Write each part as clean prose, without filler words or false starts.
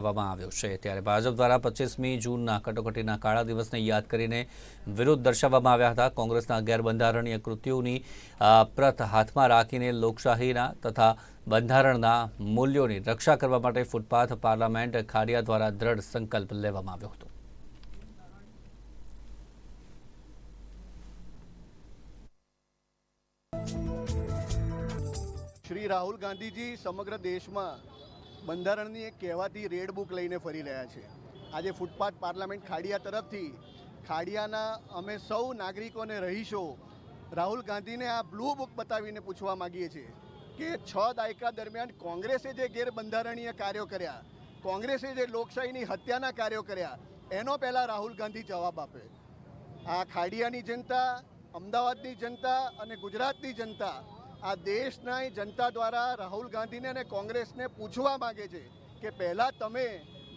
કરવામાં આવ્યો છે। ત્યારે ભાજપ દ્વારા 25મી જૂનના કટોકટીના કાળા દિવસને યાદ કરીને વિરોધ દર્શાવવામાં આવ્યા હતા। કોંગ્રેસના ગેરબંધારણીય કૃત્યોની પ્રત હાથમાં રાખીને લોકશાહીના તથા બંધારણના મૂલ્યોની રક્ષા કરવા માટે ફૂટપાથ પાર્લામેન્ટ ખાડિયા દ્વારા દૃઢ સંકલ્પ લેવામાં આવ્યો હતો। श्री राहुल गांधी जी समग्र देश में બંધારણની એક કહેવાતી રેડ બુક લઈને ફરી રહ્યા છે। આજે ફૂટપાથ પાર્લામેન્ટ ખાડિયા તરફથી ખાડિયાના અમે સૌ નાગરિકોને રહીશો રાહુલ ગાંધીને આ બ્લુ બુક બતાવીને પૂછવા માગીએ છીએ કે 6 દાયકા દરમિયાન કોંગ્રેસે જે ગેરબંધારણીય કાર્યો કર્યા, કોંગ્રેસે જે લોકશાહીની હત્યાના કાર્યો કર્યા, એનો પહેલાં રાહુલ ગાંધી જવાબ આપે। આ ખાડિયાની જનતા, અમદાવાદની જનતા અને ગુજરાતની જનતા આ દેશના જનતા દ્વારા રાહુલ ગાંધીને અને કોંગ્રેસને પૂછવા માગે છે કે પહેલાં તમે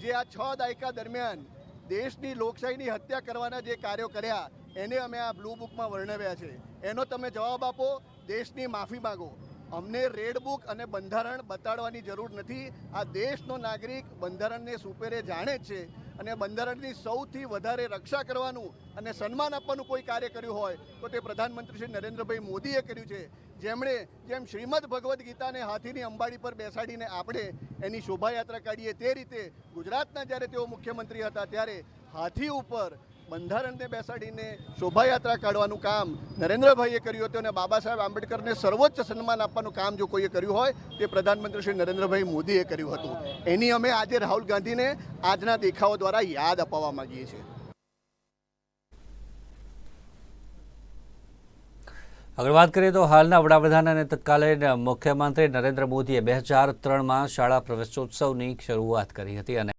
જે આ 6 દાયકા દરમિયાન દેશની લોકશાહીની હત્યા કરવાના જે કાર્યો કર્યા એને અમે આ બ્લુ બુકમાં વર્ણવ્યા છે, એનો તમે જવાબ આપો, દેશની માફી માગો। અમને રેડ બુક અને બંધારણ બતાડવાની જરૂર નથી। આ દેશનો નાગરિક બંધારણને સુપેરે જાણે જ છે અને બંધારણની સૌથી વધારે રક્ષા કરવાનું અને સન્માન આપવાનું કોઈ કાર્ય કર્યું હોય તો તે પ્રધાનમંત્રી શ્રી નરેન્દ્રભાઈ મોદીએ કર્યું છે, જેમણે જેમ શ્રીમદ ભગવદ્ ગીતાને હાથીની અંબાડી પર બેસાડીને આપણે એની શોભાયાત્રા કાઢીએ તે રીતે ગુજરાતના જ્યારે તેઓ મુખ્યમંત્રી હતા ત્યારે હાથી ઉપર બંધારણને બેસાડીને શોભાયાત્રા કાઢવાનું કામ નરેન્દ્રભાઈએ કર્યું હતું અને બાબા સાહેબ આંબેડકરને સર્વોચ્ચ સન્માન આપવાનું કામ જો કોઈએ કર્યું હોય તે પ્રધાનમંત્રી શ્રી નરેન્દ્રભાઈ મોદીએ કર્યું હતું। એની અમે આજે રાહુલ ગાંધીને આજના દેખાવો દ્વારા યાદ અપાવવા માગીએ છીએ। આગળ વાત કરીએ તો હાલના વડાપ્રધાન અને તત્કાલીન મુખ્યમંત્રી નરેન્દ્ર મોદીએ 2003માં શાળા પ્રવેશોત્સવની શરૂઆત કરી હતી અને